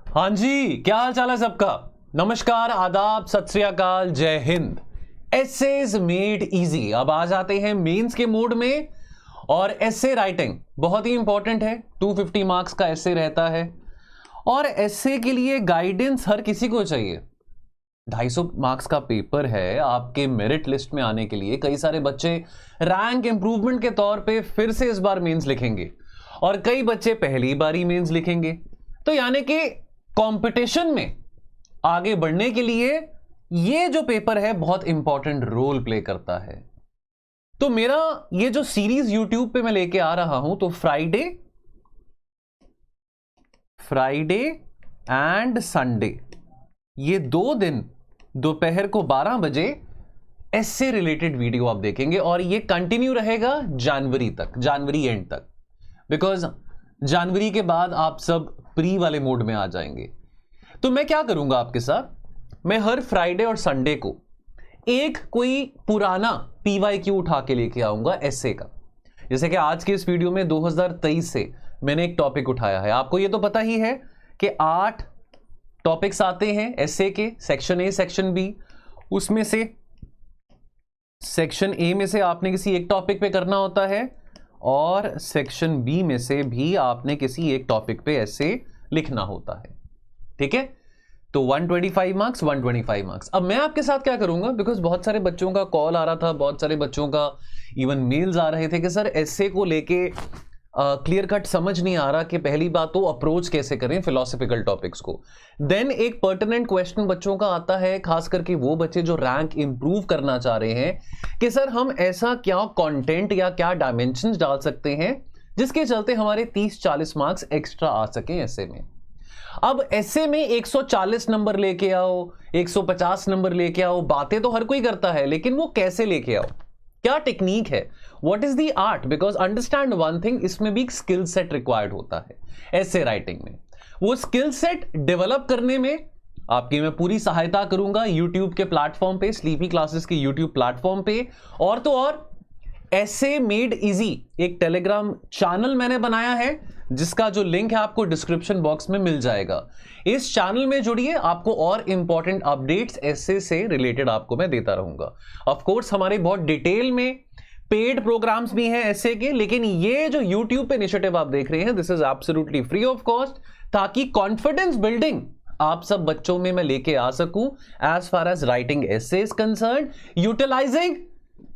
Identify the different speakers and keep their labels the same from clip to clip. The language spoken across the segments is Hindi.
Speaker 1: हाँ जी, क्या हाल चाल है सबका। नमस्कार, आदाब, सत श्री अकाल, जय हिंद। Essays made easy. अब आ जाते हैं मेंस के मोड में। और एसे राइटिंग बहुत ही इंपॉर्टेंट है। 250 मार्क्स का एसे रहता है और एसे के लिए गाइडेंस हर किसी को चाहिए। 250 मार्क्स का पेपर है। आपके मेरिट लिस्ट में आने के लिए कई सारे बच्चे रैंक इंप्रूवमेंट के तौर पे फिर से इस बार मेंस लिखेंगे और कई बच्चे पहली बार ही मेंस लिखेंगे। तो यानी कि कंपटीशन में आगे बढ़ने के लिए ये जो पेपर है बहुत इंपॉर्टेंट रोल प्ले करता है। तो मेरा ये जो सीरीज यूट्यूब पे मैं लेके आ रहा हूं, तो फ्राइडे एंड संडे ये 2 दिन दोपहर को 12 बजे एसे रिलेटेड वीडियो आप देखेंगे और ये कंटिन्यू रहेगा जनवरी तक, जनवरी एंड तक। बिकॉज जनवरी के बाद आप सब प्री वाले मोड में आ जाएंगे। तो मैं क्या करूंगा आपके साथ, मैं हर फ्राइडे और संडे को एक कोई पुराना PYQ उठा के लेके आऊंगा एसे का। जैसे कि आज के इस वीडियो में 2023 से मैंने एक टॉपिक उठाया है। आपको ये तो पता ही है कि 8 टॉपिक्स आते हैं एसे के, सेक्शन ए, सेक्शन बी। उसमें से सेक्शन ए में से आपने किसी एक टॉपिक पे करना होता है और सेक्शन बी में से भी आपने किसी एक टॉपिक पे ऐसे लिखना होता है। ठीक है, तो 125 मार्क्स 125 मार्क्स। अब मैं आपके साथ क्या करूंगा, बिकॉज बहुत सारे बच्चों का कॉल आ रहा था, बहुत सारे बच्चों का इवन मेल्स आ रहे थे कि सर ऐसे को लेके क्लियर कट समझ नहीं आ रहा कि पहली बात तो अप्रोच कैसे करें फिलोसॉफिकल टॉपिक्स को। देन एक पर्टिनेंट क्वेश्चन बच्चों का आता है, खास करके वो बच्चे जो रैंक इंप्रूव करना चाह रहे हैं कि सर हम ऐसा क्या कंटेंट या क्या डायमेंशंस डाल सकते हैं जिसके चलते हमारे 30-40 मार्क्स एक्स्ट्रा आ सके ऐसे में। अब ऐसे में 140 नंबर लेके आओ, 150 नंबर लेके आओ, बातें तो हर कोई करता है, लेकिन वो कैसे लेके आओ, क्या टेक्निक है, what is the art. Because understand one thing, इसमें भी एक स्किल सेट रिक्वायर्ड होता है ऐसे राइटिंग में। वो स्किल सेट डेवलप करने में आपकी मैं पूरी सहायता करूंगा यूट्यूब के प्लेटफॉर्म पे, स्लीपी क्लासेस के यूट्यूब प्लेटफॉर्म पे। और तो और एसे मेड इजी एक टेलीग्राम चैनल मैंने बनाया है जिसका जो लिंक है आपको डिस्क्रिप्शन बॉक्स में मिल जाएगा। इस चैनल में जुड़िए, आपको और इंपॉर्टेंट अपडेट्स एसे से रिलेटेड आपको मैं देता रहूंगा। ऑफ कोर्स हमारे बहुत डिटेल में पेड प्रोग्राम्स भी हैं एसे के, लेकिन ये जो यूट्यूब पे इनिशिएटिव आप देख रहे हैं this is absolutely free of cost, ताकि कॉन्फिडेंस बिल्डिंग आप सब बच्चों में मैं लेके आ सकूं as far as writing essay is concern, utilising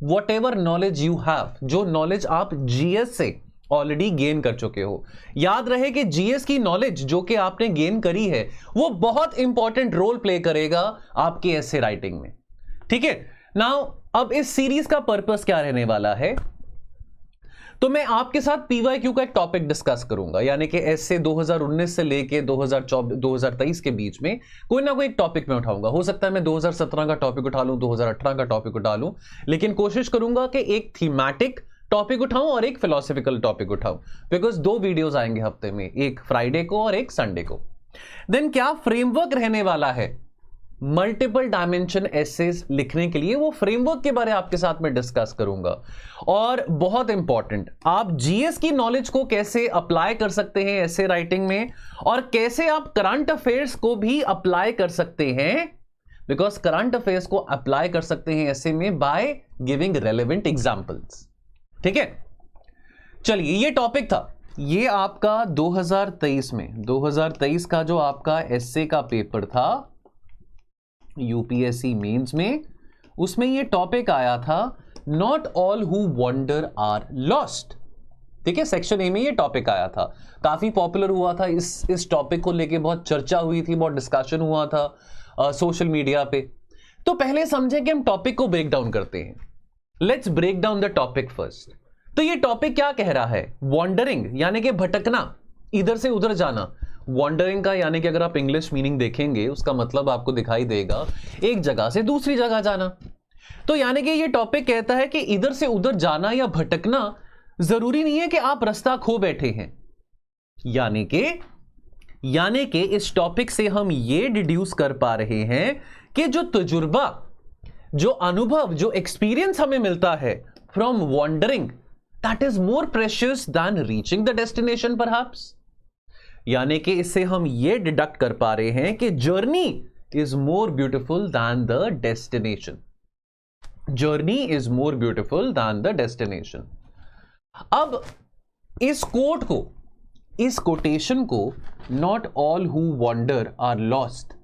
Speaker 1: whatever knowledge you have, जो नॉलेज आप जीएस से ऑलरेडी गेन कर चुके हो। याद रहे कि जीएस की नॉलेज जो कि आपने गेन करी है वो बहुत इंपॉर्टेंट रोल प्ले करेगा आपके एसे राइटिंग में। ठीक है, नाउ अब इस सीरीज का पर्पस क्या रहने वाला है, तो मैं आपके साथ PYQ का एक टॉपिक डिस्कस करूंगा। यानी कि ऐसे 2019 से लेके 2023 के बीच में कोई ना कोई एक टॉपिक में उठाऊंगा। हो सकता है मैं 2017 का टॉपिक उठा लूं, 2018 का टॉपिक उठा लूं, लेकिन कोशिश करूंगा कि एक थीमेटिक टॉपिक उठाऊं और एक फिलोसॉफिकल टॉपिक उठाऊं। बिकॉज 2 वीडियोस आएंगे हफ्ते में, एक फ्राइडे को और एक संडे को। देन क्या फ्रेमवर्क रहने वाला है मल्टीपल डायमेंशन एसेस लिखने के लिए, वो फ्रेमवर्क के बारे में आपके साथ में डिस्कस करूंगा। और बहुत इंपॉर्टेंट, आप जीएस की नॉलेज को कैसे अप्लाई कर सकते हैं ऐसे राइटिंग में, और कैसे आप करंट अफेयर्स को भी अप्लाई कर सकते हैं। बिकॉज करंट अफेयर्स को अप्लाई कर सकते हैं ऐसे में बाय गिविंग रेलेवेंट एग्जांपल्स। ठीक है, चलिए ये टॉपिक था, ये आपका 2023 का जो आपका एसे का पेपर था यूपीएससी मेंस में, उसमें ये टॉपिक आया था, not all who wonder are lost. ठीक है, सेक्शन ए में ये टॉपिक आया था, काफी पॉपुलर हुआ था। इस टॉपिक को लेके बहुत चर्चा हुई थी, बहुत डिस्कशन हुआ था सोशल मीडिया पे। तो पहले समझे कि हम टॉपिक को ब्रेक डाउन करते हैं। Let's break down the topic first. तो ये टॉपिक क्या कह रहा है, वॉन्डरिंग यानी कि भटकना, इधर से उधर जाना। वॉन्डरिंग का यानी कि अगर आप इंग्लिश मीनिंग देखेंगे उसका मतलब आपको दिखाई देगा एक जगह से दूसरी जगह जाना। तो यानी कि ये टॉपिक कहता है कि इधर से उधर जाना या भटकना जरूरी नहीं है कि आप रास्ता खो बैठे हैं। यानी कि इस टॉपिक से हम ये डिड्यूस कर पा रहे हैं कि जो तजुर्बा, जो अनुभव, जो एक्सपीरियंस हमें मिलता है from wandering, that is more precious than reaching the destination perhaps. यानी कि इससे हम ये डिडक्ट कर पा रहे हैं कि journey is more beautiful than the destination. Journey is more beautiful than the destination. अब इस कोट को, इस कोटेशन को, not all who wander are lost,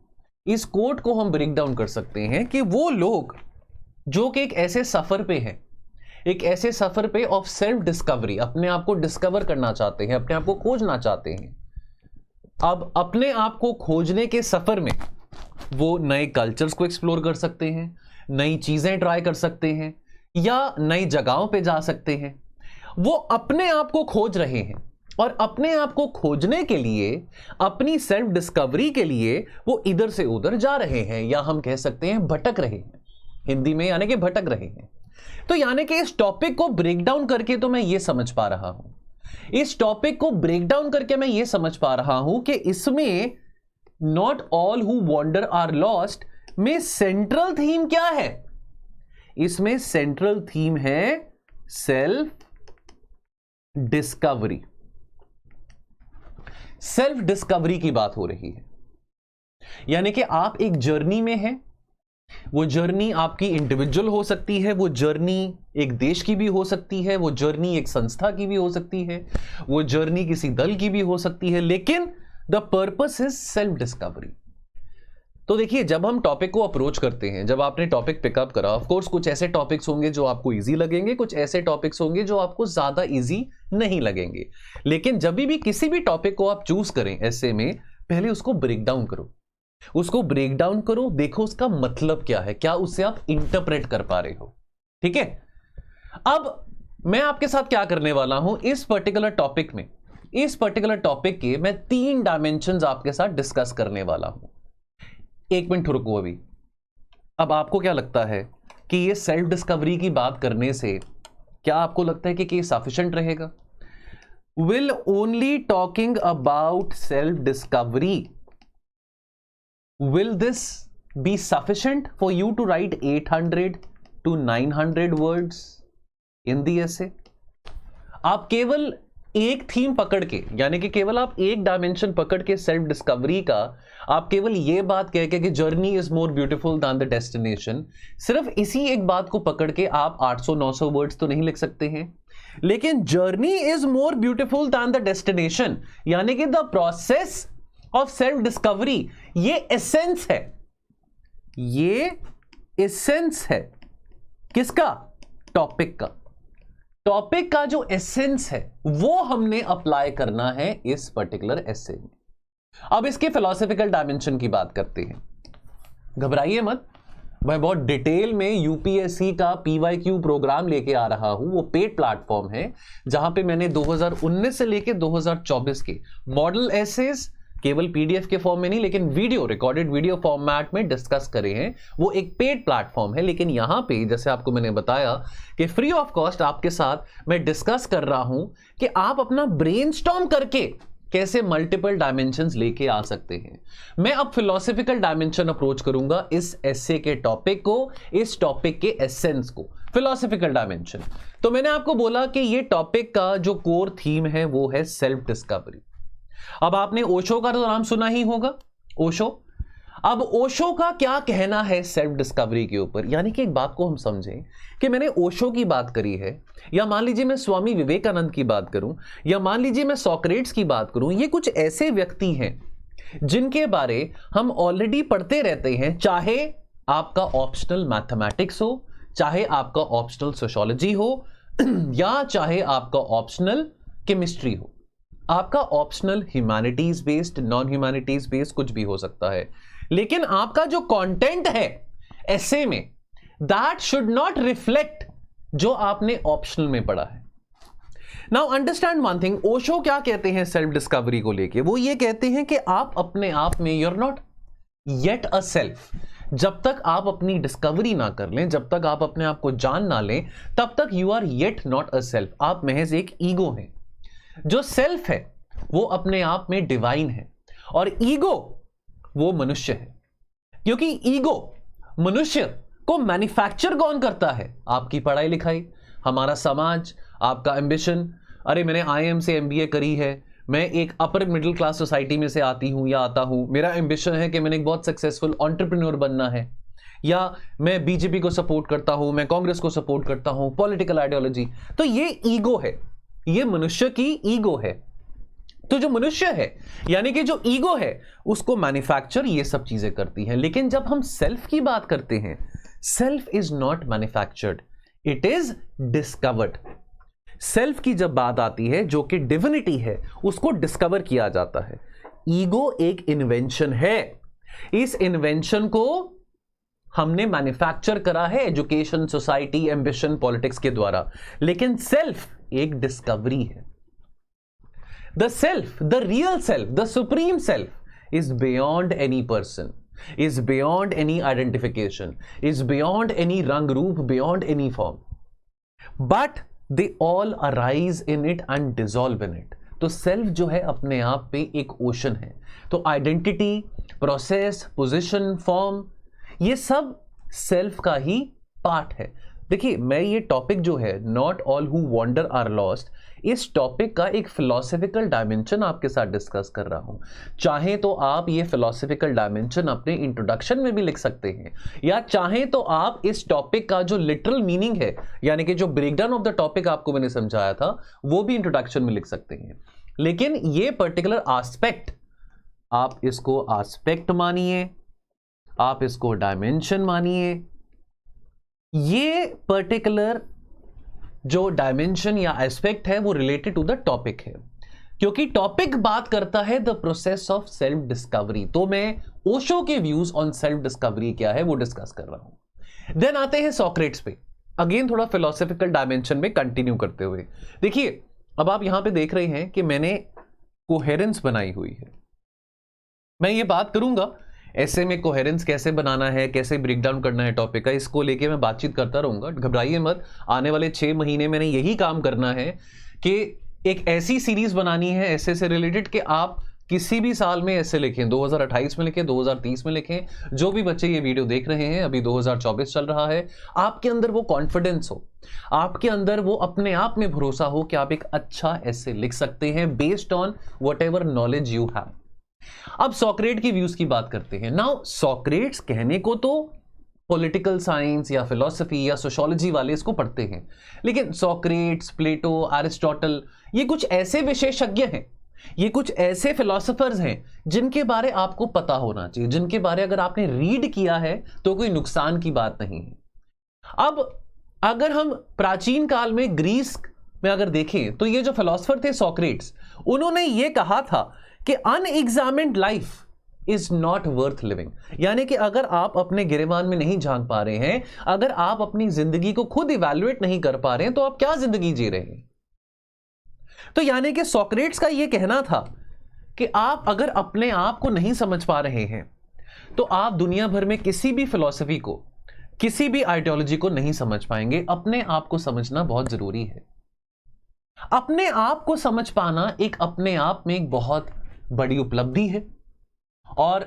Speaker 1: इस कोट को हम ब्रेक डाउन कर सकते हैं कि वो लोग जो कि एक ऐसे सफर पे हैं, एक ऐसे सफर पे ऑफ सेल्फ डिस्कवरी, अपने आप को डिस्कवर करना चाहते हैं, अपने आप को खोजना चाहते हैं। अब अपने आप को खोजने के सफर में वो नए कल्चर्स को एक्सप्लोर कर सकते हैं, नई चीजें ट्राई कर सकते हैं, या नई जगहों पे जा सकते हैं। वो अपने आप को खोज रहे हैं और अपने आप को खोजने के लिए, अपनी सेल्फ डिस्कवरी के लिए वो इधर से उधर जा रहे हैं, या हम कह सकते हैं भटक रहे हैं, हिंदी में यानी कि भटक रहे हैं। तो यानी कि इस टॉपिक को ब्रेक डाउन करके तो मैं ये समझ पा रहा हूं, इस टॉपिक को ब्रेक डाउन करके मैं ये समझ पा रहा हूं कि इसमें not all who wander are lost में सेंट्रल थीम क्या है? इसमें सेंट्रल थीम है सेल्फ डिस्कवरी। सेल्फ डिस्कवरी की बात हो रही है, यानी कि आप एक जर्नी में हैं। वो जर्नी आपकी इंडिविजुअल हो सकती है, वो जर्नी एक देश की भी हो सकती है, वो जर्नी एक संस्था की भी हो सकती है, वो जर्नी किसी दल की भी हो सकती है, लेकिन the purpose is self discovery. तो देखिए, जब हम टॉपिक को अप्रोच करते हैं, जब आपने टॉपिक पिकअप करा, ऑफ कोर्स कुछ ऐसे टॉपिक्स होंगे जो आपको इजी लगेंगे, कुछ ऐसे टॉपिक्स होंगे जो आपको ज्यादा इजी नहीं लगेंगे। लेकिन जब भी किसी भी टॉपिक को आप चूज करें ऐसे में, पहले उसको ब्रेक डाउन करो, उसको ब्रेक डाउन करो, देखो उसका मतलब क्या है, क्या उससे आप इंटरप्रेट कर पा रहे हो। ठीक है, अब मैं आपके साथ क्या करने वाला हूं इस पर्टिकुलर टॉपिक में, इस पर्टिकुलर टॉपिक के मैं 3 डायमेंशंस आपके साथ डिस्कस करने वाला हूं। एक मिनट रुको अभी। अब आपको क्या लगता है कि ये सेल्फ डिस्कवरी की बात करने से क्या आपको लगता है कि ये सफिशिएंट रहेगा? Will only talking about self discovery, will this be sufficient for you to write 800 to 900 words in the essay? आप केवल एक थीम पकड़ के, यानी कि केवल आप एक डायमेंशन पकड़ के सेल्फ डिस्कवरी का, आप केवल ये बात कह के कि journey is more beautiful than the destination, सिर्फ इसी एक बात को पकड़ के आप 800-900 वर्ड्स तो नहीं लिख सकते हैं। लेकिन journey is more beautiful than the destination, यानी कि the process of self discovery, ये एसेंस है, ये एसेंस है किसका? टॉपिक का। टॉपिक का जो एसेंस है वो हमने अप्लाई करना है इस पर्टिकुलर एसे में। अब इसके फिलॉसफिकल डायमेंशन की बात करते हैं। घबराइए मत, मैं बहुत डिटेल में यूपीएससी का पीवाईक्यू प्रोग्राम लेके आ रहा हूं। वो पेड प्लेटफॉर्म है जहां पे मैंने 2019 से लेके 2024 के मॉडल एसेस केवल पीडीएफ के फॉर्म में नहीं, लेकिन वीडियो, रिकॉर्डेड वीडियो फॉर्मेट में डिस्कस करे हैं। वो एक पेड प्लेटफॉर्म है, लेकिन यहां पे जैसे आपको मैंने बताया कि फ्री ऑफ कॉस्ट आपके साथ मैं डिस्कस कर रहा हूं कि आप अपना ब्रेनस्टॉर्म करके कैसे मल्टीपल डायमेंशंस लेके आ सकते हैं। मैं अब फिलोसॉफिकल डायमेंशन अप्रोच करूंगा इस एसे के टॉपिक को, इस टॉपिक के एसेंस को, फिलोसॉफिकल डायमेंशन। तो मैंने आपको बोला कि ये टॉपिक का जो कोर थीम है वो है सेल्फ डिस्कवरी। अब आपने ओशो का तो नाम सुना ही होगा, ओशो। अब ओशो का क्या कहना है सेल्फ डिस्कवरी के ऊपर, यानी कि एक बात को हम समझें कि मैंने ओशो की बात करी है, या मान लीजिए मैं स्वामी विवेकानंद की बात करूं, या मान लीजिए मैं सोक्रेट्स की बात करूं, ये कुछ ऐसे व्यक्ति हैं जिनके बारे हम ऑलरेडी पढ़ते रहते हैं, चाहे आपका ऑप्शनल मैथमेटिक्स हो, चाहे आपका ऑप्शनल सोशियोलॉजी हो, या चाहे आपका ऑप्शनल केमिस्ट्री हो, आपका optional humanities based, non humanities based कुछ भी हो सकता है। लेकिन आपका जो कंटेंट है एसे में, दैट शुड नॉट रिफ्लेक्ट जो आपने ऑप्शनल में पढ़ा है। Now understand one thing, Osho क्या कहते हैं सेल्फ डिस्कवरी को लेके? वो ये कहते हैं कि आप अपने आप में, you are not yet a self. जब तक आप अपनी डिस्कवरी ना कर लें, जब तक आप अपने आप को जान ना लें, तब तक you are yet not a self. आप महज एक ईगो हैं। जो सेल्फ है वो अपने आप में डिवाइन है, और ईगो वो मनुष्य है। क्योंकि ईगो, मनुष्य को मैन्युफैक्चर कौन करता है? आपकी पढ़ाई लिखाई, हमारा समाज, आपका एम्बिशन। अरे मैंने आईएम से एमबीए करी है, मैं एक अपर मिडिल क्लास सोसाइटी में से आती हूं या आता हूं, मेरा एम्बिशन है कि मैंने एक बहुत सक्सेसफुल एंटरप्रेन्योर बनना है, या मैं बीजेपी को सपोर्ट करता हूं, मैं कांग्रेस को सपोर्ट करता हूं, पॉलिटिकल आइडियोलॉजी, तो ये ईगो है, ये मनुष्य की ईगो है। तो जो मनुष्य है यानी कि जो ईगो है उसको मैन्युफैक्चर ये सब चीजें करती हैं। लेकिन जब हम सेल्फ की बात करते हैं, self is not manufactured, it is discovered. Self की जब बात आती है जो कि डिविनिटी है, उसको डिस्कवर किया जाता है। ईगो एक इन्वेंशन है, इस इन्वेंशन को हमने मैन्युफैक्चर करा है एजुकेशन, सोसाइटी, एम्बिशन, पॉलिटिक्स के द्वारा। लेकिन सेल्फ एक डिस्कवरी है। The self, the real self, the supreme self is beyond any person, is beyond any identification, is beyond any rang roop, beyond any form, but they all arise in it and dissolve in it. तो सेल्फ जो है अपने आप पे एक ओशन है। तो आइडेंटिटी, प्रोसेस, पोजीशन, फॉर्म, ये सब सेल्फ का ही पार्ट है। देखिए, मैं ये टॉपिक जो है not all who wander are lost, इस टॉपिक का एक फिलोसफिकल डायमेंशन आपके साथ डिस्कस कर रहा हूं। चाहे तो आप ये फिलोसफिकल डायमेंशन अपने इंट्रोडक्शन में भी लिख सकते हैं, या चाहे तो आप इस टॉपिक का जो लिटरल मीनिंग है यानी कि जो ब्रेकडाउन ऑफ द टॉपिक आपको मैंने समझाया था वो भी इंट्रोडक्शन में लिख सकते हैं। लेकिन ये पर्टिकुलर एस्पेक्ट, आप इसको एस्पेक्ट मानिए, आप इसको डायमेंशन मानिए, ये पर्टिकुलर जो डायमेंशन या एस्पेक्ट है वो रिलेटेड टू द टॉपिक है, क्योंकि टॉपिक बात करता है the process of self discovery. तो मैं ओशो के व्यूज ऑन सेल्फ डिस्कवरी क्या है वो डिस्कस कर रहा हूं। देन आते हैं सॉक्रेट्स पे, अगेन थोड़ा फिलोसफिकल डायमेंशन में कंटिन्यू करते हुए। देखिए, अब आप यहां पे देख रहे हैं कि मैंने कोहेरेंस बनाई हुई है। मैं ये बात करूंगा ऐसे में कोहेरेंस कैसे बनाना है, कैसे ब्रेकडाउन करना है टॉपिक का, इसको लेके मैं बातचीत करता रहूंगा, घबराइए मत। आने वाले 6 महीने मैंने यही काम करना है कि एक ऐसी सीरीज बनानी है ऐसे से रिलेटेड कि आप किसी भी साल में ऐसे लिखें, 2028 में लिखें, 2030 में लिखें, जो भी बच्चे ये वीडियो देख रहे हैं, अभी 2024 चल रहा है, आपके अंदर वो कॉन्फिडेंस हो, आपके अंदर वो अपने आप में भरोसा हो कि आप एक अच्छा ऐसे लिख सकते हैं based on what ever knowledge you have. अब सॉक्रेट की व्यूज की बात करते हैं। नाउ सॉक्रेट्स कहने को तो पॉलिटिकल साइंस या फिलॉसफी या सोशियोलॉजी वाले इसको पढ़ते हैं, लेकिन सॉक्रेट्स, प्लेटो, एरिस्टोटल, ये कुछ ऐसे विशेषज्ञ हैं, ये कुछ ऐसे फिलोसोफर्स हैं जिनके बारे आपको पता होना चाहिए, जिनके बारे अगर आपने रीड किया है तो कोई नुकसान की बात नहीं है। अब अगर हम प्राचीन काल में ग्रीस में अगर देखें तो ये जो फिलोसोफर थे सॉक्रेट्स, उन्होंने ये कहा था कि unexamined life is not worth living. यानी कि अगर आप अपने गिरेबान में नहीं झांक पा रहे हैं, अगर आप अपनी जिंदगी को खुद इवैल्यूएट नहीं कर पा रहे हैं, तो आप क्या जिंदगी जी रहे हैं। तो यानी कि सॉक्रेट्स का यह कहना था कि आप अगर अपने आप को नहीं समझ पा रहे हैं तो आप दुनिया भर में किसी भी फिलॉसफी को, किसी भी आइडियोलॉजी को नहीं समझ पाएंगे। अपने आप को समझना बहुत जरूरी है। अपने आप को समझ पाना एक अपने आप में एक बहुत बड़ी उपलब्धि है, और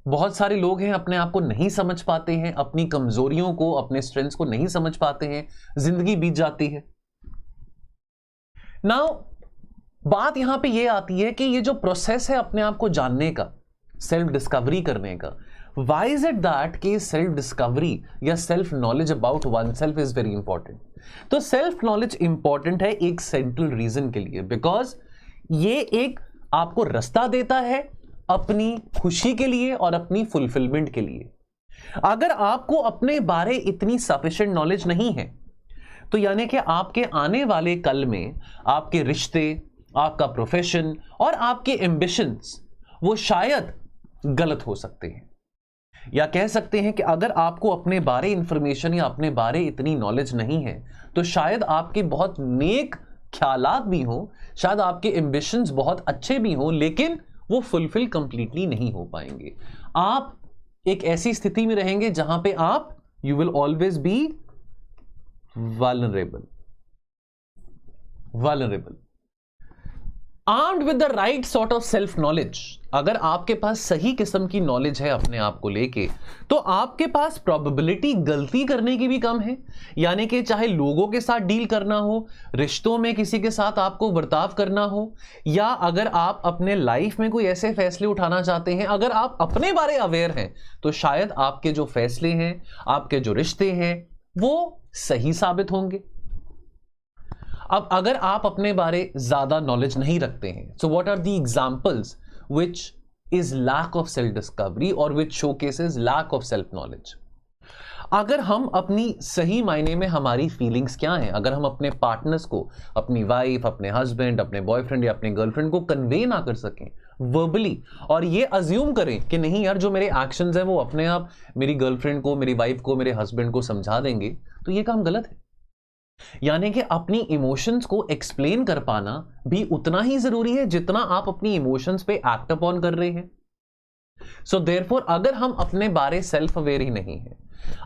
Speaker 1: बहुत सारे लोग हैं अपने आप को नहीं समझ पाते हैं, अपनी कमजोरियों को, अपने स्ट्रेंथ्स को नहीं समझ पाते हैं, जिंदगी बीत जाती है। नाउ बात यहां पे ये आती है कि ये जो प्रोसेस है अपने आप को जानने का, सेल्फ डिस्कवरी करने का, वाई इज इट दैट कि सेल्फ डिस्कवरी या self knowledge about one self is very important. तो सेल्फ नॉलेज इंपॉर्टेंट है एक सेंट्रल रीजन के लिए, बिकॉज ये एक आपको रास्ता देता है अपनी खुशी के लिए और अपनी फुलफिलमेंट के लिए। अगर आपको अपने बारे इतनी सफिशिएंट नॉलेज नहीं है तो यानी कि आपके आने वाले कल में आपके रिश्ते, आपका प्रोफेशन और आपके एम्बिशंस वो शायद गलत हो सकते हैं। या कह सकते हैं कि अगर आपको अपने बारे इंफॉर्मेशन या अपने बारे इतनी नॉलेज नहीं है तो शायद आपके बहुत नेक ख्यालात भी हों, शायद आपके एम्बिशंस बहुत अच्छे भी हों, लेकिन वो फुलफिल कंप्लीटली नहीं हो पाएंगे। आप एक ऐसी स्थिति में रहेंगे जहां पे आप you will always be vulnerable armed with the right sort of self knowledge, अगर आपके पास सही किस्म की नॉलेज है अपने आप को लेके, तो आपके पास प्रोबेबिलिटी गलती करने की भी कम है। यानी कि चाहे लोगों के साथ डील करना हो, रिश्तों में किसी के साथ आपको बर्ताव करना हो, या अगर आप अपने लाइफ में कोई ऐसे फैसले उठाना चाहते हैं, अगर आप अपने बारे अवेयर हैं, तो शायद आपके जो फैसले हैं, आपके जो रिश्ते हैं, वो सही साबित होंगे। अब अगर आप अपने बारे ज्यादा नॉलेज नहीं रखते हैं, so what are the examples which is lack of self discovery or which showcases lack of self knowledge। अगर हम अपनी सही मायने में हमारी फीलिंग्स क्या हैं, अगर हम अपने पार्टनर्स को, अपनी वाइफ, अपने हस्बैंड, अपने बॉयफ्रेंड या अपने गर्लफ्रेंड को कन्वे ना कर सकें वर्बली, और ये अज्यूम करें कि नहीं यार जो मेरे एक्शंस हैं वो अपने आप मेरी गर्लफ्रेंड को, मेरी वाइफ को, मेरे हस्बैंड को समझा देंगे, तो ये काम गलत है। यानी कि अपनी इमोशंस को एक्सप्लेन कर पाना भी उतना ही जरूरी है जितना आप अपनी इमोशंस पे एक्ट अपॉन कर रहे हैं। सो देयरफॉर अगर हम अपने बारे सेल्फ अवेयर ही नहीं है,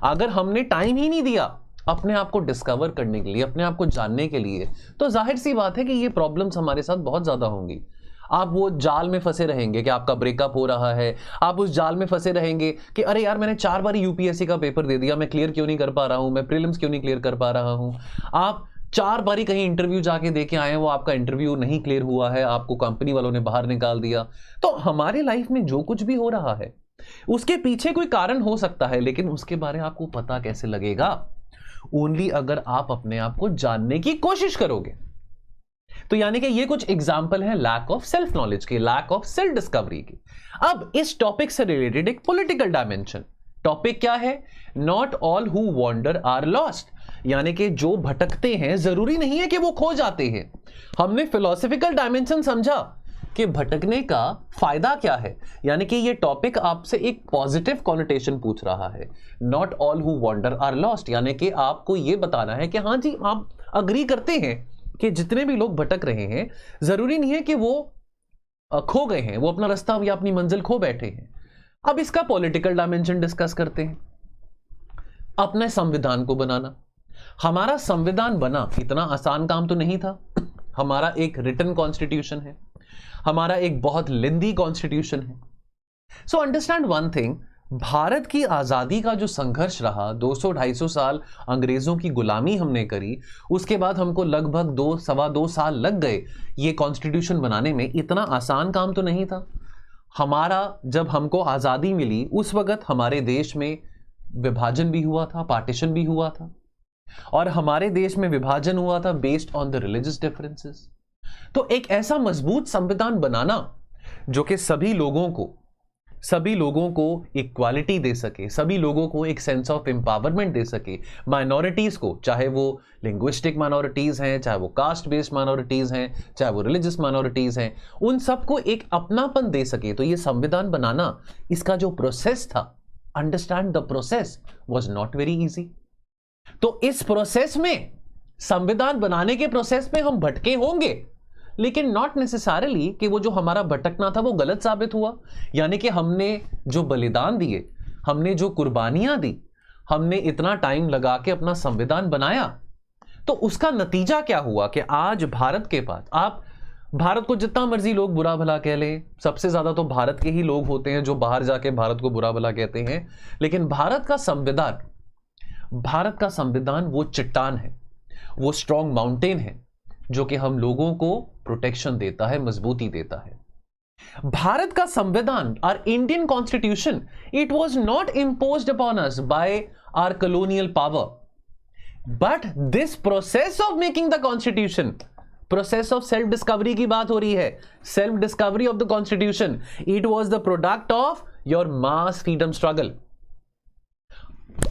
Speaker 1: अगर हमने टाइम ही नहीं दिया अपने आप को डिस्कवर करने के लिए, अपने आप को जानने के लिए, तो जाहिर सी बात है कि ये प्रॉब्लम्स हमारे साथ बहुत ज्यादा होंगी। आप वो जाल में फंसे रहेंगे कि आपका ब्रेकअप हो रहा है, आप उस जाल में फंसे रहेंगे कि अरे यार मैंने 4 बार यूपीएससी का पेपर दे दिया, मैं क्लियर क्यों नहीं कर पा रहा हूं, मैं प्रीलिम्स क्यों नहीं क्लियर कर पा रहा हूं। आप 4 बारी कहीं इंटरव्यू जाके देके आए, वो आपका इंटरव्यू नहीं क्लियर हुआ है, आपको कंपनी वालों ने बाहर निकाल दिया। तो हमारे लाइफ में जो कुछ भी हो रहा है उसके पीछे कोई कारण हो सकता है, लेकिन उसके बारे में आपको पता कैसे लगेगा? ओनली अगर आप अपने आप को जानने की कोशिश करोगे। तो यानी कि ये कुछ एग्जाम्पल है लैक ऑफ सेल्फ नॉलेज के, लैक ऑफ सेल्फ डिस्कवरी के। अब इस टॉपिक से रिलेटेड एक पॉलिटिकल डायमेंशन, टॉपिक क्या है? Not all who wander are lost. यानी कि जो भटकते हैं जरूरी नहीं है कि वो खो जाते हैं। हमने फिलोसफिकल डायमेंशन समझा कि भटकने का फायदा क्या है, यानी कि ये टॉपिक आपसे एक पॉजिटिव कॉनोटेशन पूछ रहा है। Not all who wander are lost, यानी कि आपको ये बताना है कि हाँ जी आप अग्री करते हैं कि जितने भी लोग भटक रहे हैं जरूरी नहीं है कि वो खो गए हैं, वो अपना रास्ता या अपनी मंजिल खो बैठे हैं। अब इसका पॉलिटिकल डायमेंशन डिस्कस करते हैं। अपने संविधान को बनाना, हमारा संविधान बना इतना आसान काम तो नहीं था। हमारा एक रिटन कॉन्स्टिट्यूशन है, हमारा एक बहुत लेंदी कॉन्स्टिट्यूशन है। So understand one thing, Bharat की आजादी का जो संघर्ष रहा, 200-250 साल अंग्रेजों की गुलामी हमने करी, उसके बाद हमको लगभग 2-2.25 साल लग गए ये कॉन्स्टिट्यूशन बनाने में। इतना आसान काम तो नहीं था। हमारा जब हमको आजादी मिली उस वक्त हमारे देश में विभाजन भी हुआ था, पार्टीशन भी हुआ था, और हमारे देश में विभाजन हुआ था based on the religious differences. तो एक ऐसा मजबूत संविधान बनाना जो कि सभी लोगों को इक्वालिटी दे सके, सभी लोगों को एक सेंस ऑफ एम्पावरमेंट दे सके, माइनॉरिटीज को, चाहे वो लिंग्विस्टिक माइनॉरिटीज हैं, चाहे वो कास्ट बेस्ड माइनॉरिटीज हैं, चाहे वो रिलीजियस माइनॉरिटीज हैं, उन सबको एक अपनापन दे सके। तो ये संविधान बनाना, इसका जो प्रोसेस था, understand the process was not very easy. तो इस प्रोसेस में, संविधान बनाने के प्रोसेस में हम भटके होंगे, लेकिन नॉट नेसेसरली कि वो जो हमारा भटकना था वो गलत साबित हुआ। यानी कि हमने जो बलिदान दिए, हमने जो कुर्बानियां दी, हमने इतना टाइम लगा के अपना संविधान बनाया, तो उसका नतीजा क्या हुआ कि आज भारत के पास, आप भारत को जितना मर्जी लोग बुरा भला कह ले, सबसे ज्यादा तो भारत के ही लोग होते हैं जो बाहर जाके भारत को बुरा भला कहते हैं, लेकिन भारत का संविधान वो चट्टान है, वो स्ट्रॉन्ग माउंटेन है जो कि हम लोगों को प्रोटेक्शन देता है, मजबूती देता है। भारत का संविधान, our Indian constitution, it was not imposed upon us by our colonial power, but this process of making the constitution, process of self discovery की बात हो रही है, self discovery of the constitution, it was the product of your mass freedom struggle.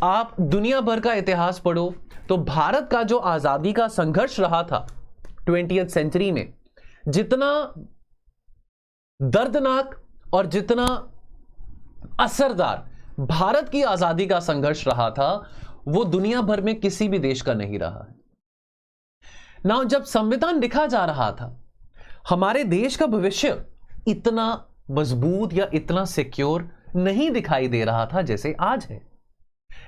Speaker 1: आप दुनिया भर का इतिहास पढ़ो तो भारत का जो आजादी का संघर्ष रहा था 20th सेंचुरी में, जितना दर्दनाक और जितना असरदार भारत की आजादी का संघर्ष रहा था, वो दुनिया भर में किसी भी देश का नहीं रहा है। नाउ जब संविधान लिखा जा रहा था, हमारे देश का भविष्य इतना मजबूत या इतना सिक्योर नहीं दिखाई दे रहा था जैसे आज है।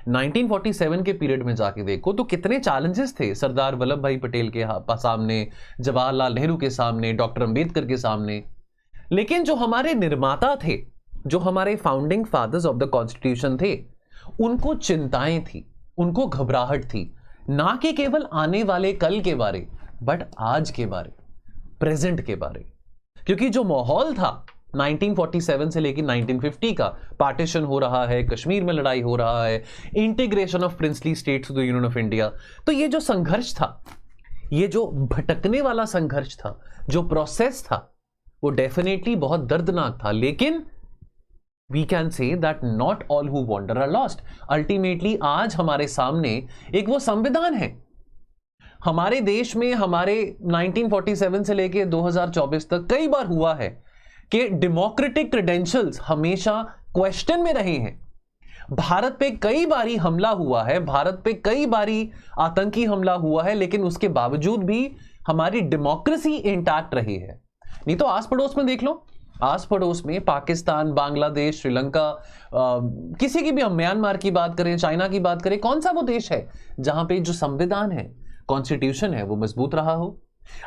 Speaker 1: 1947 के पीरियड में जाके देखो तो कितने चैलेंजेस थे सरदार वल्लभ भाई पटेल के सामने, जवाहरलाल नेहरू के सामने, डॉक्टर अंबेडकर के सामने। लेकिन जो हमारे निर्माता थे, जो हमारे founding fathers of the constitution थे, उनको चिंताएं थी, उनको घबराहट थी, ना कि केवल आने वाले कल के बारे, बट आज के बारे, प्रेजेंट के बारे। क्योंकि जो माहौल था 1947 से लेकर 1950 का, पार्टीशन हो रहा है, कश्मीर में लड़ाई हो रहा है, integration of princely states to the union of India, तो ये जो संघर्ष था, ये जो भटकने वाला संघर्ष था, जो प्रोसेस था, वो डेफिनेटली बहुत दर्दनाक था। लेकिन we can say that not all who wander are lost. Ultimately आज हमारे सामने एक वो संविधान है। हमारे देश में हमारे 1947 से लेके 2024 तक कई बार हुआ है कि डेमोक्रेटिक क्रेडेंशियल्स हमेशा क्वेश्चन में रहे हैं। भारत पे कई बारी हमला हुआ है, भारत पे कई बारी आतंकी हमला हुआ है, लेकिन उसके बावजूद भी हमारी डेमोक्रेसी इंटैक्ट रही है। नहीं तो आस पड़ोस में देख लो, आस पड़ोस में पाकिस्तान, बांग्लादेश, श्रीलंका, किसी की भी, हम म्यांमार की बात करें, चाइना की बात करें, कौन सा वो देश है जहां पे जो संविधान है, कॉन्स्टिट्यूशन है, वो मजबूत रहा हो।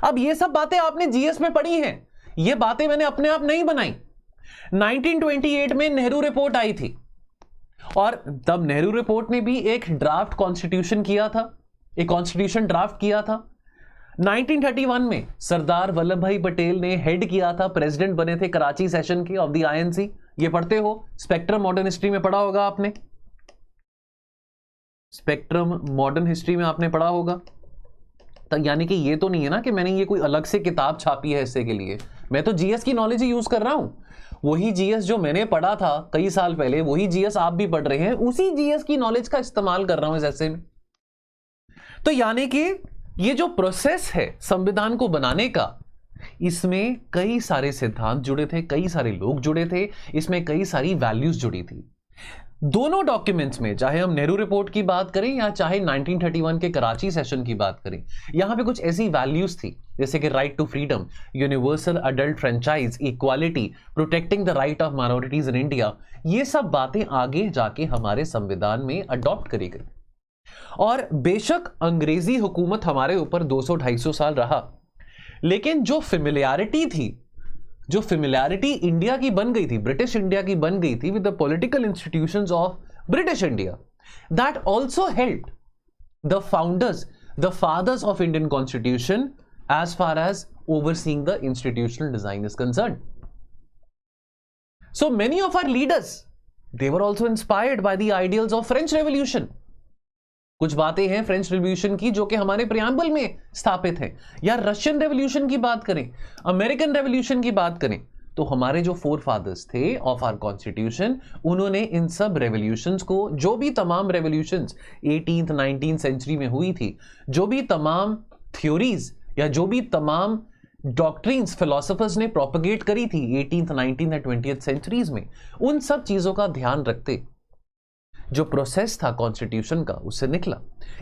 Speaker 1: अब ये सब बातें आपने जीएस में पढ़ी हैं, ये बातें मैंने अपने आप नहीं बनाई। 1928 में नेहरू रिपोर्ट आई थी और तब नेहरू रिपोर्ट ने भी एक ड्राफ्ट कॉन्स्टिट्यूशन किया था, एक कॉन्स्टिट्यूशन ड्राफ्ट किया था। 1931 में सरदार वल्लभ भाई पटेल ने हेड किया था, प्रेसिडेंट बने थे कराची सेशन के ऑफ द आईएनसी। ये पढ़ते हो, स्पेक्ट्रम मॉडर्न हिस्ट्री में पढ़ा होगा आपने, स्पेक्ट्रम मॉडर्न हिस्ट्री में आपने पढ़ा होगा। तो यानी कि ये तो नहीं है ना कि मैंने ये कोई अलग से किताब छापी है इससे के लिए, मैं तो जीएस की नॉलेज ही यूज कर रहा हूं। वही जीएस जो मैंने पढ़ा था कई साल पहले, वही जीएस आप भी पढ़ रहे हैं, उसी जीएस की नॉलेज का इस्तेमाल कर रहा हूं इस ऐसे में। तो यानी कि ये जो प्रोसेस है संविधान को बनाने का, इसमें कई सारे सिद्धांत जुड़े थे, कई सारे लोग जुड़े थे, इसमें कई सारी वैल्यूज जुड़ी थी। दोनों डॉक्यूमेंट्स में, चाहे हम नेहरू रिपोर्ट की बात करें या चाहे 1931 के कराची सेशन की बात करें, यहां पे कुछ ऐसी वैल्यूज थी जैसे कि right to freedom, universal adult franchise, equality, protecting the right of minorities in India. ये सब बातें आगे जाके हमारे संविधान में अडॉप्ट करी गई। और बेशक अंग्रेजी हुकूमत हमारे ऊपर 200-250 साल रहा, लेकिन जो फेमिलियरिटी थी, जो फेमिलियरिटी इंडिया की बन गई थी, ब्रिटिश इंडिया की बन गई थी with the political institutions of British India, that also helped the founders, the fathers of Indian constitution as far as overseeing the institutional design is concerned. So many of our leaders, they were also inspired by the ideals of French Revolution. कुछ बातें हैं फ्रेंच रेवोल्यूशन की जो कि हमारे प्रियम्बल में स्थापित हैं, या रशियन रेवोल्यूशन की बात करें, अमेरिकन रेवोल्यूशन की बात करें, तो हमारे जो फोर फादर्स थे ऑफ आवर कॉन्स्टिट्यूशन, उन्होंने इन सब रेवोल्यूशंस को, जो भी तमाम रेवोल्यूशंस 18th 19th सेंचुरी में हुई थी, जो भी तमाम थ्योरीज या जो भी तमाम डॉक्ट्रिन्स फिलोसोफर्स ने प्रोपगेट करी थी 18th 19th और 20th सेंचुरीज में, उन सब चीजों का ध्यान रखते जो प्रोसेस था कॉन्स्टिट्यूशन का, उससे निकला।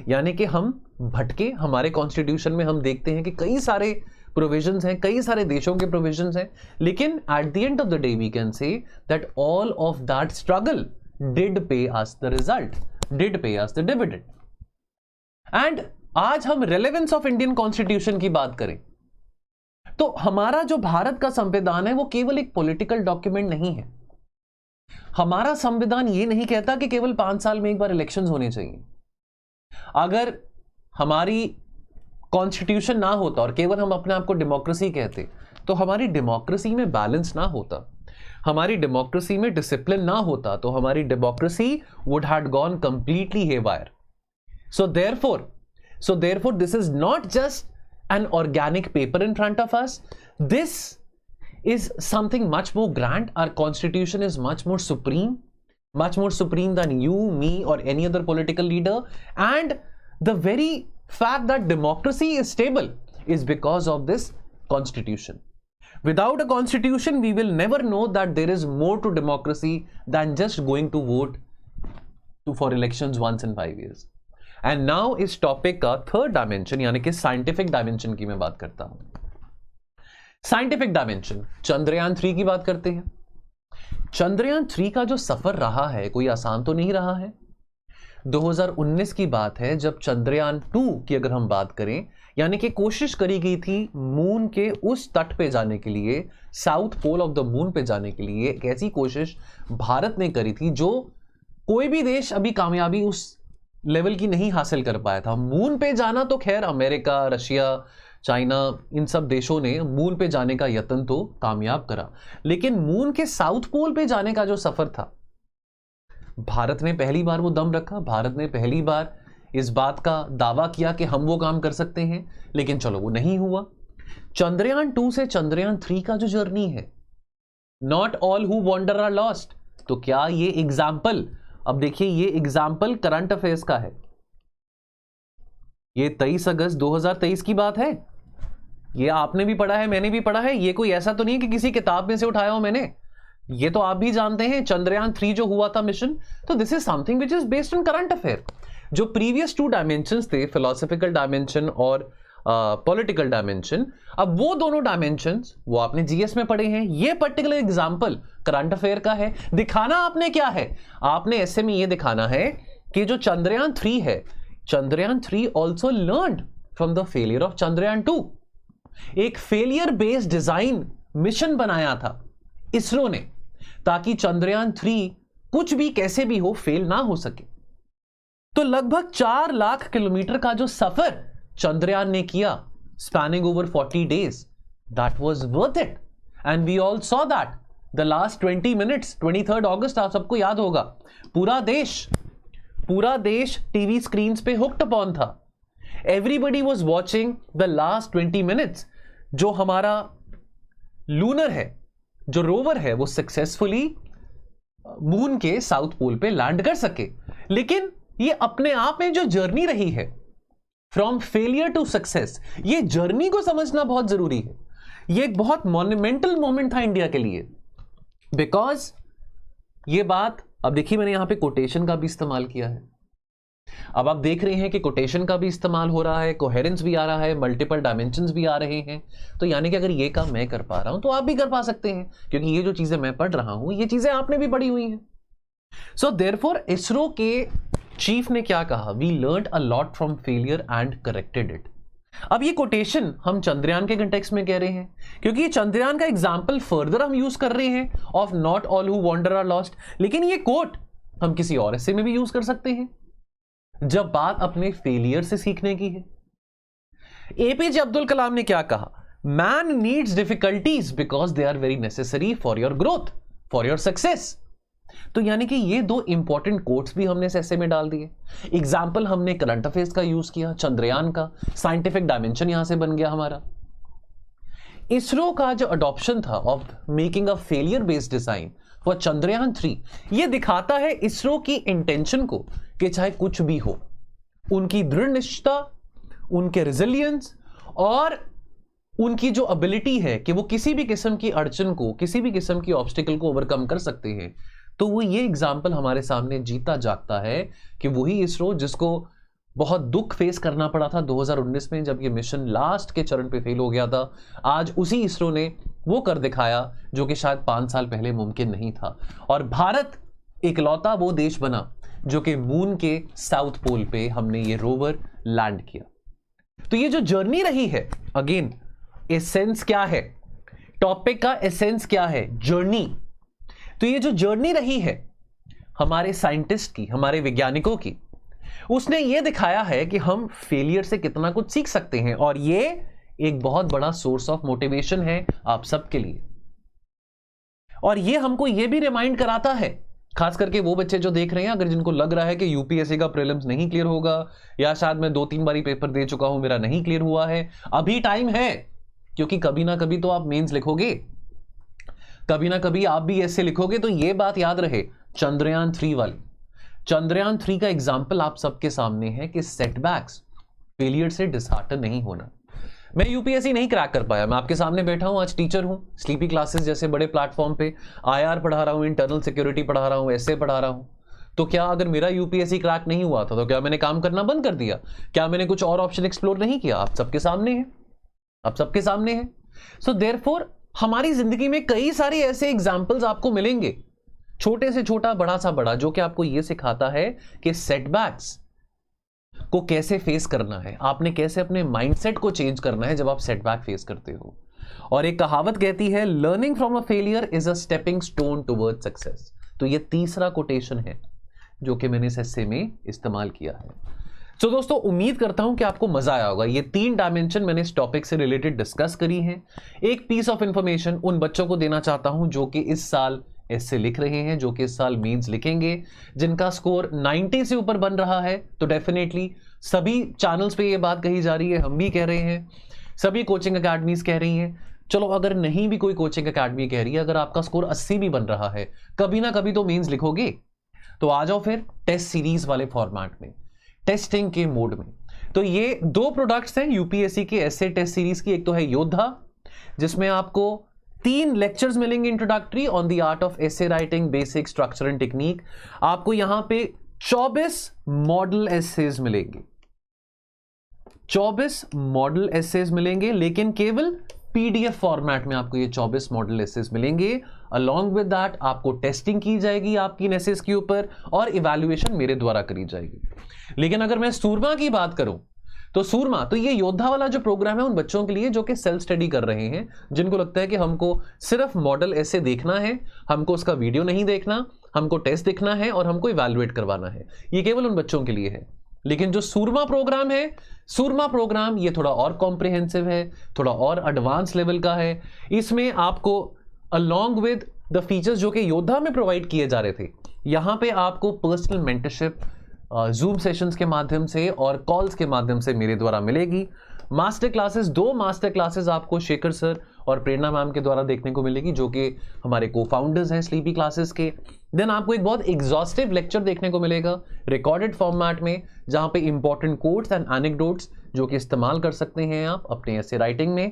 Speaker 1: यानी कि हम भटके, हमारे कॉन्स्टिट्यूशन में हम देखते हैं कि कई सारे प्रोविजंस हैं, कई सारे देशों के प्रोविजंस हैं, लेकिन at the end of the day we can say that all of that struggle did pay us the result, did pay us the dividend. And आज हम रेलेवेंस ऑफ इंडियन कॉन्स्टिट्यूशन की बात करें तो हमारा जो भारत का संविधान है वो केवल एक पॉलिटिकल डॉक्यूमेंट नहीं है। हमारा संविधान ये नहीं कहता कि केवल 5 साल में एक बार इलेक्शंस होने चाहिए। अगर हमारी कॉन्स्टिट्यूशन ना होता और केवल हम अपने आप को डेमोक्रेसी कहते, तो हमारी डेमोक्रेसी में बैलेंस ना होता, हमारी डेमोक्रेसी में डिसिप्लिन ना होता, तो हमारी democracy would have gone completely haywire. So therefore this is not just an organic paper in front of us, this is something much more grand. Our constitution is much more supreme than you, me or any other political leader. And the very fact that democracy is stable is because of this constitution. Without a constitution we will never know that there is more to democracy than just going to vote for elections once in 5 years. And now इस टॉपिक का थर्ड डायमेंशन यानी कि साइंटिफिक डायमेंशन की मैं बात करता हूं। साइंटिफिक डायमेंशन, चंद्रयान 3 की बात करते हैं। चंद्रयान 3 का जो सफर रहा है कोई आसान तो नहीं रहा है। 2019 की बात है, जब चंद्रयान 2 की अगर हम बात करें, यानी कि कोशिश करी गई थी मून के उस तट पे जाने के लिए, south pole of the moon पे जाने के लिए। एक ऐसी कोशिश भारत ने करी थी जो कोई भी देश अभी कामयाबी उस लेवल की नहीं हासिल कर पाया था। मून पे जाना तो खैर अमेरिका, रशिया, चाइना, इन सब देशों ने मून पे जाने का यत्न तो कामयाब करा, लेकिन मून के साउथ पोल पे जाने का जो सफर था, भारत ने पहली बार वो दम रखा। भारत ने पहली बार इस बात का दावा किया कि हम वो काम कर सकते हैं, लेकिन चलो वो नहीं हुआ। चंद्रयान 2 से चंद्रयान 3 का जो जर्नी है, not all who wander are lost. तो क्या ये एग्जाम्पल, अब देखिए ये एग्जाम्पल करंट अफेयर्स का है, ये 23 अगस्त 2023 की बात है। ये आपने भी पढ़ा है, मैंने भी पढ़ा है, ये कोई ऐसा तो नहीं कि किसी किताब में से उठाया हो मैंने, ये तो आप भी जानते हैं। चंद्रयान 3 जो हुआ था मिशन, तो this is something which is based on current affair. जो प्रीवियस 2 डायमेंशंस थे, फिलोसॉफिकल डायमेंशन और पॉलिटिकल डायमेंशन, अब वो दोनों डायमेंशंस वो आपने जीएस में पढ़े हैं। ये पर्टिकुलर एग्जांपल करंट अफेयर का है। दिखाना आपने क्या है, आपने ऐसे में ये दिखाना है कि जो चंद्रयान 3 है, Chandrayaan 3 also learned from the failure of Chandrayaan 2। एक फेलियर बेस्ड डिजाइन मिशन बनाया था इसरो ने, ताकि चंद्रयान 3 कुछ भी कैसे भी हो फेल ना हो सके। तो लगभग 4 लाख किलोमीटर का जो सफर चंद्रयान ने किया, spanning over 40 days, that was worth it, and we all saw that the last 20 minutes. 23 अगस्त आप सबको याद होगा, पूरा देश टीवी स्क्रीन पे हुक्ड अपॉन था। Everybody was watching the last 20 minutes. जो हमारा लूनर है, जो रोवर है, वो सक्सेसफुली मून के साउथ पोल पे लैंड कर सके। लेकिन ये अपने आप में जो जर्नी रही है फ्रॉम फेलियर टू सक्सेस, ये जर्नी को समझना बहुत जरूरी है। ये एक बहुत मॉन्यूमेंटल मोमेंट था इंडिया के लिए, बिकॉज ये बात, अब देखिए मैंने यहां पे कोटेशन का भी इस्तेमाल किया है। अब आप देख रहे हैं कि कोटेशन का भी इस्तेमाल हो रहा है, कोहेरेंस भी आ रहा है, मल्टीपल डायमेंशंस भी आ रहे हैं। तो यानी कि अगर ये काम मैं कर पा रहा हूं तो आप भी कर पा सकते हैं, क्योंकि ये जो चीजें मैं पढ़ रहा हूं ये चीजें आपने भी पढ़ी हुई हैं। सो देयरफॉर इसरो के चीफ ने क्या कहा, we learned a lot from failure and corrected it. अब ये कोटेशन हम चंद्रयान के कंटेक्स्ट में कह रहे हैं, क्योंकि ये चंद्रयान का एग्जाम्पल फर्दर हम यूज कर रहे हैं of not all who wander are lost. लेकिन ये कोट हम किसी और ऐसे में भी यूज कर सकते हैं जब बात अपने फेलियर से सीखने की है। एपीजे अब्दुल कलाम ने क्या कहा, man needs difficulties because they are very necessary for your growth, for your success. तो यानी कि ये 2 इंपॉर्टेंट कोट्स भी हमने ऐसे में डाल दिए। एग्जाम्पल हमने करंट अफेयर्स का यूज किया, चंद्रयान का, साइंटिफिक डायमेंशन यहां से बन गया हमारा। इसरो का जो अडॉप्शन था of making a failure based design for Chandrayaan 3, ये दिखाता है इसरो की इंटेंशन को कि चाहे कुछ भी हो, उनकी दृढ़ निष्ठा, उनके रेजिलियंस और उनकी जो एबिलिटी है कि वो किसी भी किस्म की अड़चन को, किसी भी किस्म की ऑब्स्टिकल को ओवरकम कर सकते हैं। तो वो ये एग्जाम्पल हमारे सामने जीता जागता है कि वही इसरो जिसको बहुत दुख फेस करना पड़ा था 2019 में, जब ये मिशन लास्ट के चरण पे फेल हो गया था, आज उसी इसरो ने वो कर दिखाया जो कि शायद 5 साल पहले मुमकिन नहीं था। और भारत इकलौता वो देश बना जो कि मून के साउथ पोल पे हमने ये रोवर लैंड किया। तो ये जो जर्नी रही है, अगेन एसेंस क्या है, टॉपिक का एसेंस क्या है, जर्नी। तो ये जो जर्नी रही है हमारे साइंटिस्ट की, हमारे वैज्ञानिकों की, उसने ये दिखाया है कि हम फेलियर से कितना कुछ सीख सकते हैं। और ये एक बहुत बड़ा सोर्स ऑफ मोटिवेशन है आप सबके लिए। और ये हमको ये भी रिमाइंड कराता है, खास करके वो बच्चे जो देख रहे हैं, अगर जिनको लग रहा है कि यूपीएससी का प्रीलिम्स नहीं क्लियर होगा, या शायद मैं 2-3 बारी पेपर दे चुका हूं, मेरा नहीं क्लियर हुआ है, अभी टाइम है, क्योंकि कभी ना कभी तो आप मेंस लिखोगे, कभी ना कभी आप भी ऐसे लिखोगे। तो ये बात याद रहे, चंद्रयान 3 वाली, चंद्रयान 3 का एग्जाम्पल आप सबके सामने है कि सेटबैक्स, फेलियर से डिसहार्टन नहीं होना। मैं यूपीएससी नहीं क्रैक कर पाया, मैं आपके सामने बैठा हूं, आज टीचर हूं, स्लीपी क्लासेस जैसे बड़े प्लेटफॉर्म पे आईआर पढ़ा रहा हूं, इंटरनल सिक्योरिटी पढ़ा रहा हूं, ऐसे पढ़ा रहा हूं। तो क्या अगर मेरा यूपीएससी क्रैक नहीं हुआ था तो क्या मैंने काम करना बंद कर दिया? क्या मैंने कुछ और ऑप्शन एक्सप्लोर नहीं किया? आप सबके सामने है, आप सबके सामने है। सो देयरफॉर हमारी जिंदगी में कई सारे ऐसे एग्जाम्पल्स आपको मिलेंगे छोटे से छोटा, बड़ा सा बड़ा, जो कि आपको यह सिखाता है कि सेटबैक्स को कैसे फेस करना है, आपने कैसे अपने माइंडसेट को चेंज करना है जब आप सेटबैक फेस करते हो। और एक कहावत कहती है, learning from a failure is a stepping stone toward success. तो ये तीसरा कोटेशन है जो कि मैंने इस एस्से में इस्तेमाल किया है। तो दोस्तों, उम्मीद करता हूं कि आपको मजा आया होगा। ये 3 डायमेंशन मैंने इस टॉपिक से रिलेटेड डिस्कस करी हैं। एक पीस ऑफ इंफॉर्मेशन उन बच्चों को देना चाहता हूं जो कि इस साल एस्से लिख रहे हैं, जो कि इस साल मेंस लिखेंगे, जिनका स्कोर 90 से ऊपर बन रहा है। तो डेफिनेटली सभी चैनल्स पे ये बात कही जा रही है, हम भी कह रहे हैं, सभी कोचिंग अकेडमीज कह रही हैं। चलो, अगर नहीं भी कोई कोचिंग अकेडमी कह रही है, अगर आपका स्कोर 80 भी बन रहा है, कभी ना कभी तो मेंस लिखोगे। तो आ जाओ फिर टेस्ट सीरीज वाले फॉर्मेट में, टेस्टिंग के मोड में। तो ये 2 प्रोडक्ट्स हैं यूपीएससी के एस्से टेस्ट सीरीज की। एक तो है योद्धा, जिसमें आपको 3 लेक्चर्स मिलेंगे introductory on the art of essay writing, basic, structure and technique. आपको यहां पे 24 मॉडल एस्सेज मिलेंगे, 24 मॉडल एस्सेज मिलेंगे, लेकिन केवल पीडीएफ फॉर्मेट में आपको ये 24 मॉडल एस्सेज मिलेंगे। अलॉन्ग विद दैट आपको टेस्टिंग की जाएगी आपकी इन एस्सेज के ऊपर, और इवैल्यूएशन मेरे द्वारा करी जाएगी। लेकिन अगर मैं सूरमा की बात करूं, तो सूरमा, तो ये योद्धा वाला जो प्रोग्राम है उन बच्चों के लिए जो कि सेल्फ स्टडी कर रहे हैं, जिनको लगता है कि हमको सिर्फ मॉडल एस्से देखना है, हमको उसका वीडियो नहीं देखना, हमको टेस्ट देखना है और हमको इवैल्यूएट करवाना है। ये केवल उन बच्चों के लिए है। लेकिन जो सूरमा प्रोग्राम है, सूरमा प्रोग्राम ये थोड़ा और कॉम्प्रिहेंसिव है, थोड़ा और एडवांस लेवल का है। इसमें आपको अलॉन्ग विद द फीचर्स जो कि योद्धा में प्रोवाइड किए जा रहे थे, यहां पे आपको पर्सनल मेंटरशिप जूम सेशंस के माध्यम से और कॉल्स के माध्यम से मेरे द्वारा मिलेगी। मास्टर क्लासेस, 2 मास्टर क्लासेस आपको शेखर सर और प्रेरणा मैम के द्वारा देखने को मिलेगी, जो कि हमारे को फाउंडर्स हैं स्लीपी क्लासेस के। देन आपको एक बहुत एग्जॉस्टिव लेक्चर देखने को मिलेगा रिकॉर्डेड फॉर्मेट में, जहां पे इंपॉर्टेंट कोट्स एंड एनेक्डोट्स जो कि इस्तेमाल कर सकते हैं आप अपने एस्से राइटिंग में।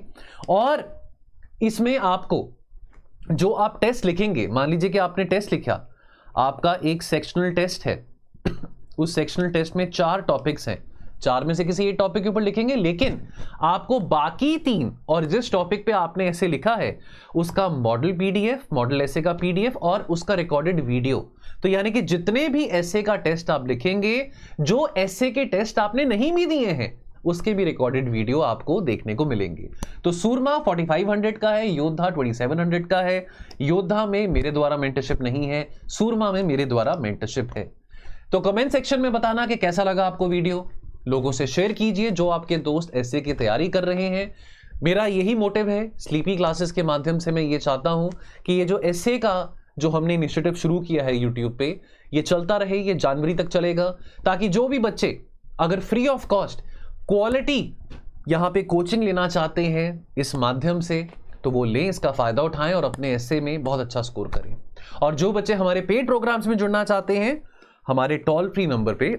Speaker 1: और इसमें आपको जो आप टेस्ट लिखेंगे, मान लीजिए कि आपने टेस्ट लिखा, आपका एक सेक्शनल टेस्ट है, उस सेक्शनल टेस्ट में 4 टॉपिक्स हैं, 4 में से किसी एक टॉपिक के ऊपर लिखेंगे, लेकिन आपको बाकी 3 और जिस टॉपिक पे आपने ऐसे लिखा है उसका मॉडल पीडीएफ, मॉडल ऐसे का पीडीएफ और उसका रिकॉर्डेड वीडियो। तो यानी कि जितने भी ऐसे का टेस्ट आप लिखेंगे, जो ऐसे के टेस्ट आपने नहीं भी दिए हैं, उसके भी रिकॉर्डेड वीडियो आपको देखने को मिलेंगे। तो सूरमा 4500 का है, योद्धा 2700 का है। योद्धा में मेरे द्वारा मेंटरशिप नहीं है, सूरमा में मेरे द्वारा मेंटरशिप है। तो कमेंट सेक्शन में बताना कि कैसा लगा आपको वीडियो, लोगों से शेयर कीजिए जो आपके दोस्त एस्से की तैयारी कर रहे हैं। मेरा यही मोटिव है, स्लीपी क्लासेस के माध्यम से मैं ये चाहता हूं कि ये जो एस्से का जो हमने इनिशिएटिव शुरू किया है यूट्यूब पे, ये चलता रहे, ये जनवरी तक चलेगा, ताकि जो भी बच्चे अगर फ्री ऑफ कॉस्ट क्वालिटी यहां पे कोचिंग लेना चाहते हैं इस माध्यम से, तो वो लें, इसका फायदा उठाएं और अपने एस्से में बहुत अच्छा स्कोर करें। और जो बच्चे हमारे पेड प्रोग्राम्स में जुड़ना चाहते हैं, हमारे टोल फ्री नंबर पे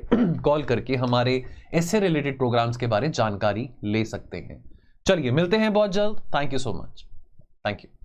Speaker 1: कॉल करके हमारे एस्से रिलेटेड प्रोग्राम्स के बारे में जानकारी ले सकते हैं। चलिए मिलते हैं बहुत जल्द। Thank you so much. Thank you.